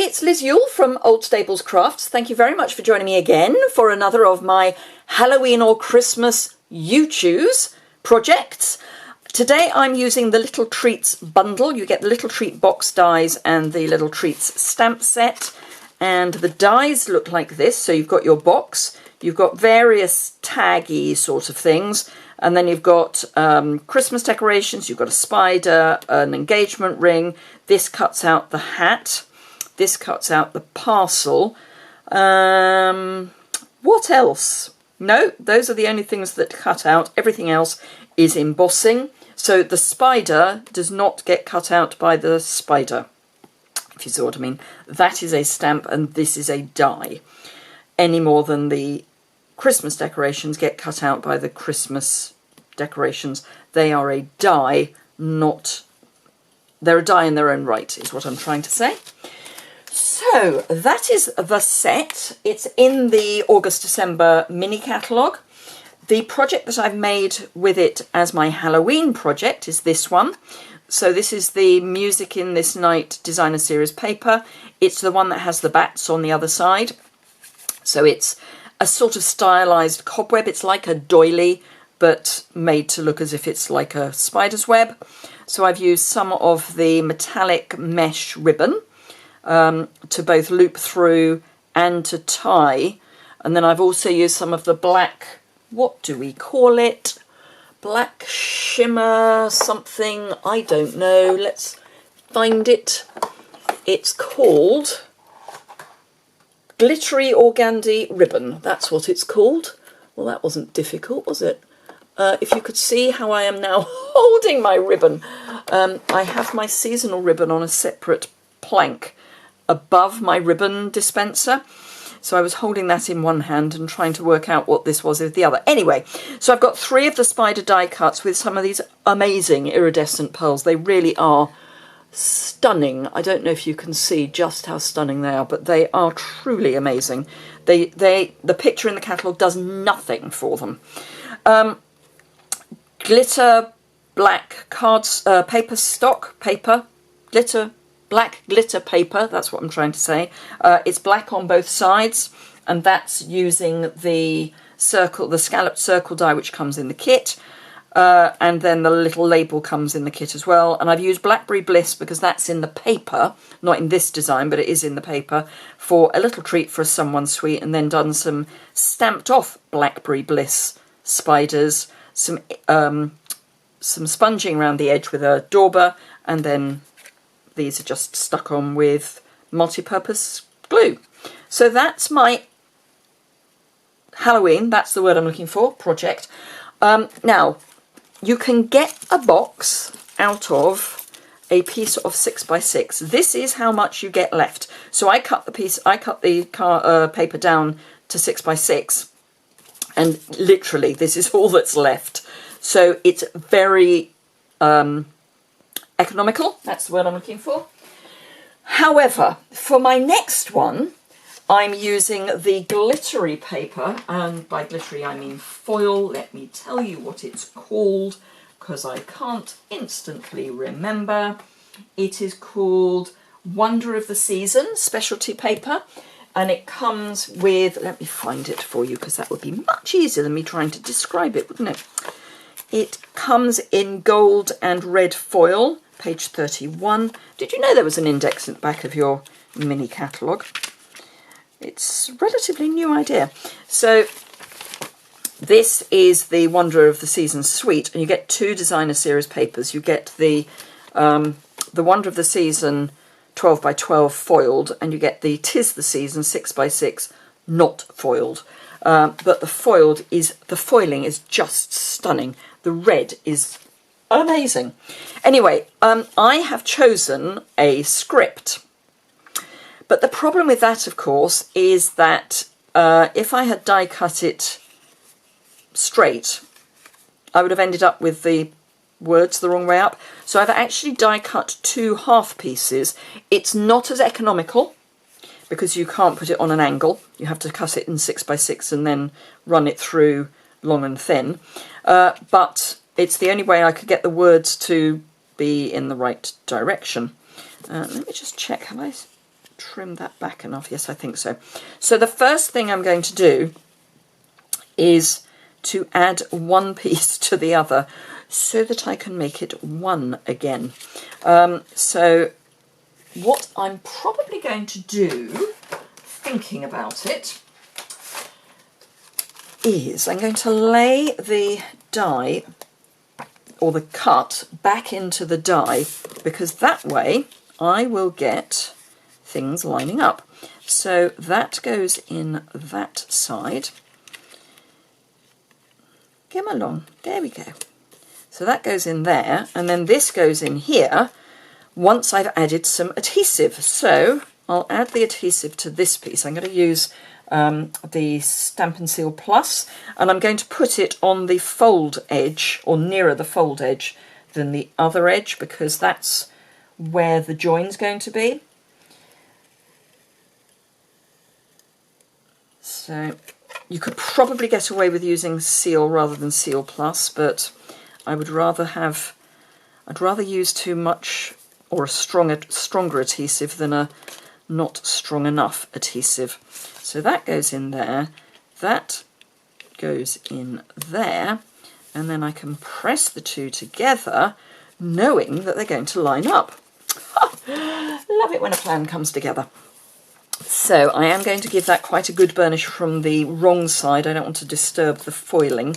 it's Liz Yuille from Old Stables Crafts. Thank you very much for joining me again for another of my Halloween or Christmas You Choose projects. Today I'm using the Little Treats bundle. You get the Little Treat box dies and the Little Treats stamp set. And the dies look like this. So you've got your box, you've got various taggy sort of things, and then you've got Christmas decorations, you've got a spider, an engagement ring. This cuts out the hat. This cuts out the parcel. What else? No, those are the only things that cut out. Everything else is embossing. So the spider does not get cut out by the spider, if you see what I mean. That is a stamp and this is a die. Any more than the Christmas decorations get cut out by the Christmas decorations. They are a die, not... They're a die in their own right, is what I'm trying to say. So that is the set. It's in the August-December mini catalogue. The project that I've made with it as my Halloween project is this one. So this is the Music in This Night designer series paper. It's the one that has the bats on the other side. So it's a sort of stylized cobweb. It's like a doily, but made to look as if it's like a spider's web. So I've used some of the metallic mesh ribbon to both loop through and to tie. And then I've also used some of the black, what do we call it? Black shimmer something, I don't know. Let's find it. It's called Glittery Organdy Ribbon. That's what it's called. Well, that wasn't difficult, was it? If you could see how I am now holding my ribbon. I have my seasonal ribbon on a separate plank above my ribbon dispenser. So I was holding that in one hand and trying to work out what this was with the other. Anyway, so I've got 3 of the spider die cuts with some of these amazing iridescent pearls. They really are stunning. I don't know if you can see just how stunning they are, but they are truly amazing. The picture in the catalogue does nothing for them. Glitter black cards, paper stock, paper, glitter, black glitter paper, that's what I'm trying to say. It's black on both sides, and that's using the circle, the scalloped circle die which comes in the kit. And then the little label comes in the kit as well. And I've used Blackberry Bliss because that's in the paper, not in this design, but it is in the paper, for a little treat for someone sweet, and then done some stamped off Blackberry Bliss spiders, some sponging around the edge with a dauber, and then these are just stuck on with multi-purpose glue. So that's my Halloween, that's the word I'm looking for, project. Now, you can get a box out of a piece of 6x6. This is how much you get left. So I cut the paper down to 6x6, and literally this is all that's left. So it's very economical, that's the word I'm looking for. However, for my next one, I'm using the glittery paper, and by glittery I mean foil. Let me tell you what it's called, because I can't instantly remember. It is called Wonder of the Season specialty paper, and it comes with, let me find it for you because that would be much easier than me trying to describe it, wouldn't it? It comes in gold and red foil, page 31. Did you know there was an index at the back of your mini catalogue? It's a relatively new idea. So this is the Wonder of the Season suite, and you get 2 designer series papers. You get the Wonder of the Season 12x12 foiled, and you get the 'Tis the Season 6x6 not foiled. But the foiling is just stunning. The red is amazing. Anyway, I have chosen a script. But the problem with that, of course, is that if I had die cut it straight, I would have ended up with the words the wrong way up. So I've actually die cut 2 half pieces. It's not as economical because you can't put it on an angle. You have to cut it in 6x6 and then run it through long and thin. But it's the only way I could get the words to be in the right direction. Let me just check, have I trim that back enough? Yes, I think so. So the first thing I'm going to do is to add one piece to the other so that I can make it one again. So what I'm probably going to do, thinking about it, is I'm going to lay the die or the cut back into the die, because that way I will get things lining up. So that goes in that side. Come along, there we go. So that goes in there, and then this goes in here once I've added some adhesive. So I'll add the adhesive to this piece. I'm going to use the Stampin' Seal Plus, and I'm going to put it on the fold edge, or nearer the fold edge than the other edge, because that's where the join's going to be. So you could probably get away with using Seal rather than Seal Plus, but I would rather use too much or a stronger adhesive than a not strong enough adhesive. So that goes in there, that goes in there, and then I can press the two together knowing that they're going to line up. Love it when a plan comes together. So I am going to give that quite a good burnish from the wrong side. I don't want to disturb the foiling.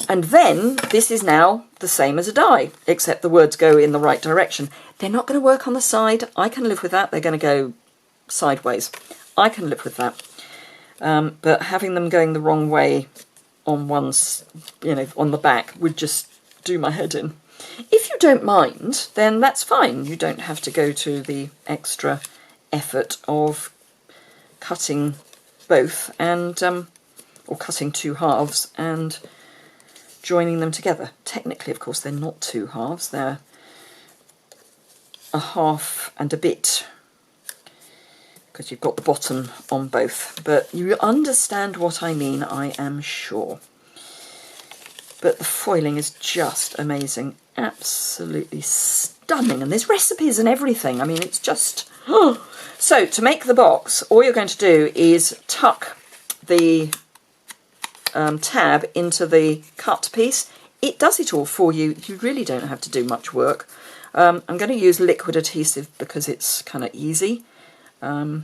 And then this is now the same as a die, except the words go in the right direction. They're not going to work on the side. I can live with that. They're going to go sideways. I can live with that. But having them going the wrong way on one's, on the back would just do my head in. If you don't mind, then that's fine. You don't have to go to the extra effort of cutting both and or cutting two halves and joining them together. Technically, of course, they're not two halves, they're a half and a bit, because you've got the bottom on both, but you understand what I mean, I am sure. But the foiling is just amazing, absolutely stunning, and there's recipes and everything. I mean, it's just so to make the box, all you're going to do is tuck the tab into the cut piece. It does it all for you. You really don't have to do much work. I'm going to use liquid adhesive because it's kind of easy. You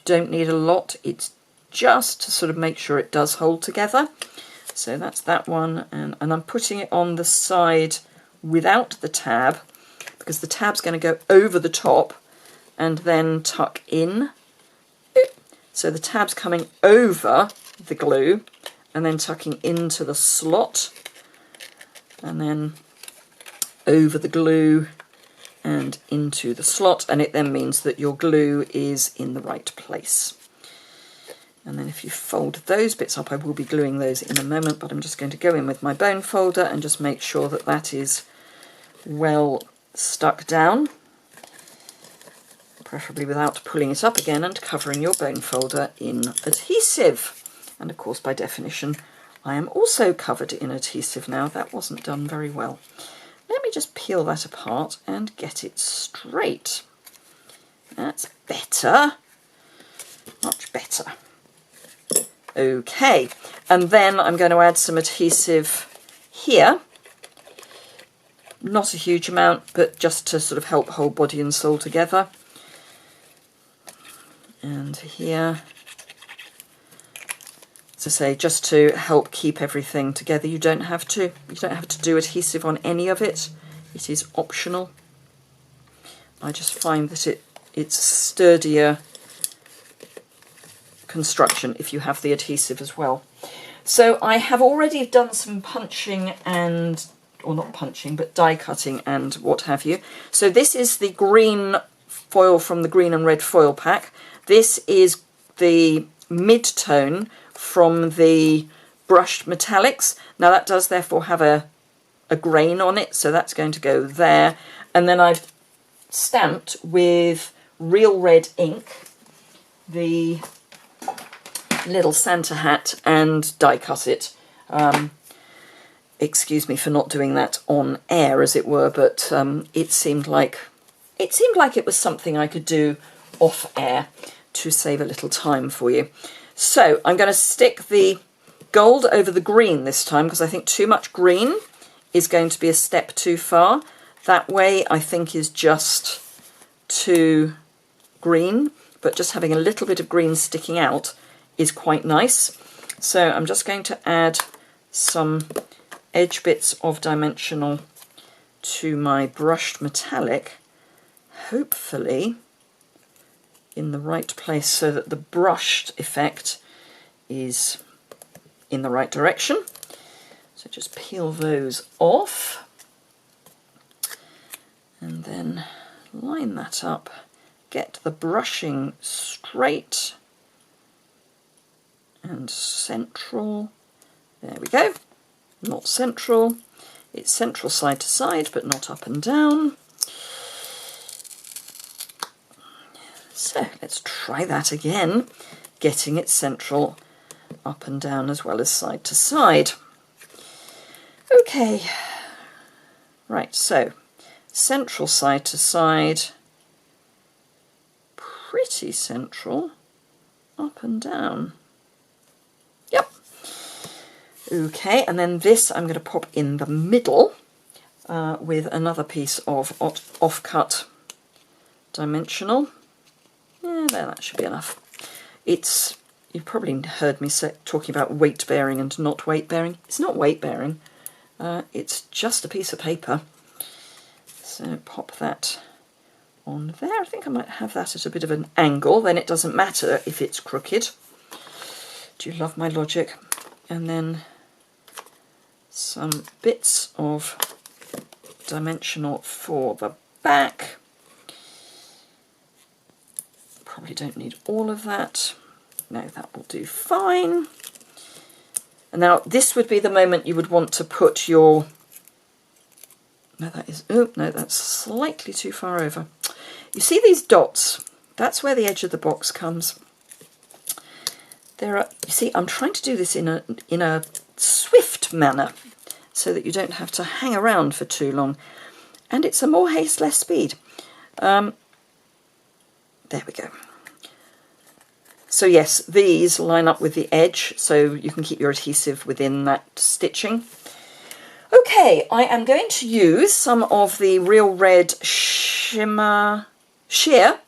don't need a lot. It's just to sort of make sure it does hold together. So that's that one, and I'm putting it on the side without the tab, because the tab's going to go over the top and then tuck in. So the tab's coming over the glue and then tucking into the slot, and then over the glue and into the slot, and it then means that your glue is in the right place. And then if you fold those bits up, I will be gluing those in a moment, but I'm just going to go in with my bone folder and just make sure that that is well stuck down, preferably without pulling it up again, and covering your bone folder in adhesive. And of course, by definition, I am also covered in adhesive now. That wasn't done very well. Let me just peel that apart and get it straight. That's better, much better. Okay, and then I'm going to add some adhesive here. Not a huge amount, but just to sort of help hold body and soul together. And here, as I say, just to help keep everything together. You don't have to do adhesive on any of it. It is optional. I just find that it's sturdier construction if you have the adhesive as well. So I have already done some punching and, or not punching, but die cutting and what have you. So this is the green foil from the green and red foil pack. This is the mid-tone from the brushed metallics. Now that does therefore have a grain on it, so that's going to go there. And then I've stamped with real red ink the little Santa hat and die cut it. Excuse me for not doing that on air, as it were, but it seemed like it was something I could do off air to save a little time for you. So I'm going to stick the gold over the green this time, because I think too much green is going to be a step too far. That way I think is just too green, but just having a little bit of green sticking out is quite nice. So I'm just going to add some edge bits of dimensional to my brushed metallic, hopefully in the right place so that the brushed effect is in the right direction. So just peel those off and then line that up, get the brushing straight and central. There we go. Not central. It's central side to side, but not up and down. So let's try that again, getting it central up and down as well as side to side. Okay, right, so central side to side, pretty central, up and down. Yep. Okay, and then this I'm going to pop in the middle with another piece of off-cut dimensional. Yeah, there, that should be enough. You've probably heard me talking about weight bearing and not weight bearing. It's not weight bearing, it's just a piece of paper. So pop that on there. I think I might have that at a bit of an angle, then it doesn't matter if it's crooked. Do you love my logic? And then some bits of dimensional for the back. Probably don't need all of that. No, that will do fine. And now this would be the moment you would want to put your... No, that is... Oh, no, that's slightly too far over. You see these dots? That's where the edge of the box comes. There are... You see, I'm trying to do this in a swift manner so that you don't have to hang around for too long. And it's a more haste, less speed. There we go. So yes, these line up with the edge, so you can keep your adhesive within that stitching. Okay, I am going to use some of the Real Red sheer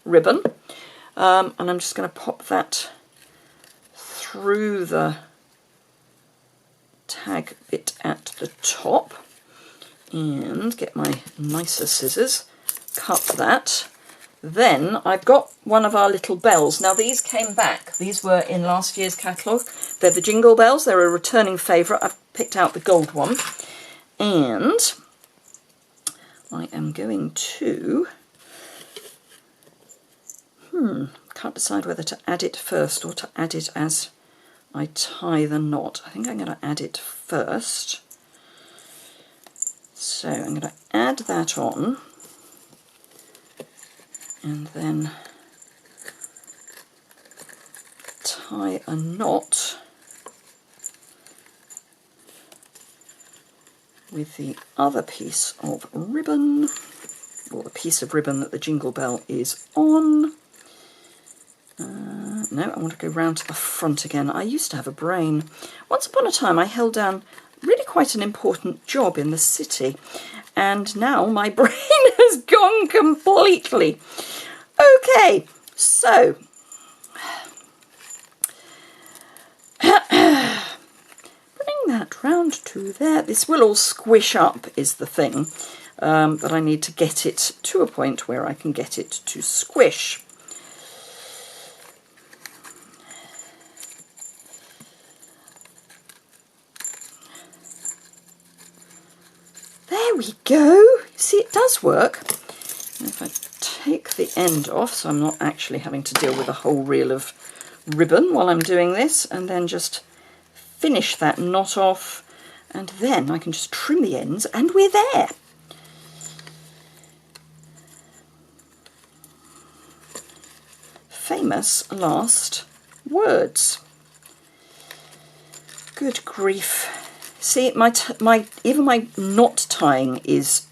ribbon, and I'm just going to pop that through the tag bit at the top and get my nicer scissors, cut that. Then I've got one of our little bells. Now these came back. These were in last year's catalogue. They're the jingle bells. They're a returning favourite. I've picked out the gold one. And I am going to... can't decide whether to add it first or to add it as I tie the knot. I think I'm going to add it first. So I'm going to add that on. And then tie a knot with the other piece of ribbon, or the piece of ribbon that the jingle bell is on. No, I want to go round to the front again. I used to have a brain. Once upon a time I held down really quite an important job in the city, and now my brain has gone completely. Okay, so bring that round to there. This will all squish up is the thing, but I need to get it to a point where I can get it to squish. There we go. See, it does work. If I take the end off, so I'm not actually having to deal with a whole reel of ribbon while I'm doing this, and then just finish that knot off, and then I can just trim the ends and we're there. Famous last words. Good grief. See, even my knot tying is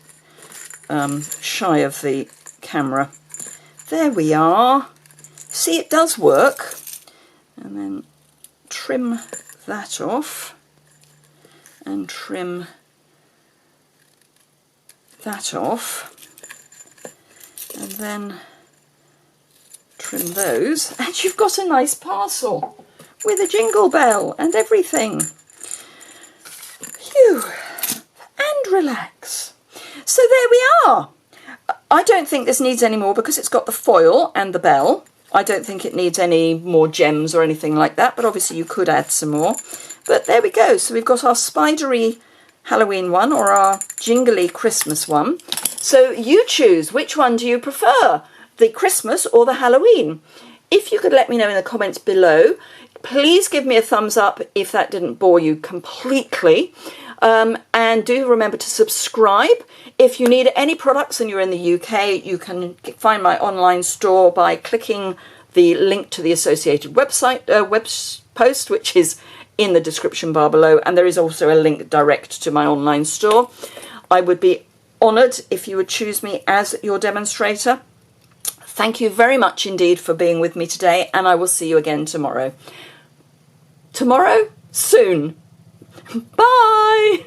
shy of the camera. There we are. see, it does work. And then trim that off and trim that off, and then trim those, and you've got a nice parcel with a jingle bell and everything. Phew, and relax. So there we are. I don't think this needs any more because it's got the foil and the bell. I don't think it needs any more gems or anything like that, but obviously you could add some more. But there we go. So we've got our spidery Halloween one or our jingly Christmas one. So you choose, which one do you prefer, the Christmas or the Halloween? If you could let me know in the comments below. Please give me a thumbs up if that didn't bore you completely. And do remember to subscribe. If you need any products and you're in the UK, you can find my online store by clicking the link to the associated website web post, which is in the description bar below. And there is also a link direct to my online store. I would be honoured if you would choose me as your demonstrator. Thank you very much indeed for being with me today, and I will see you again tomorrow. Tomorrow? Soon. Bye!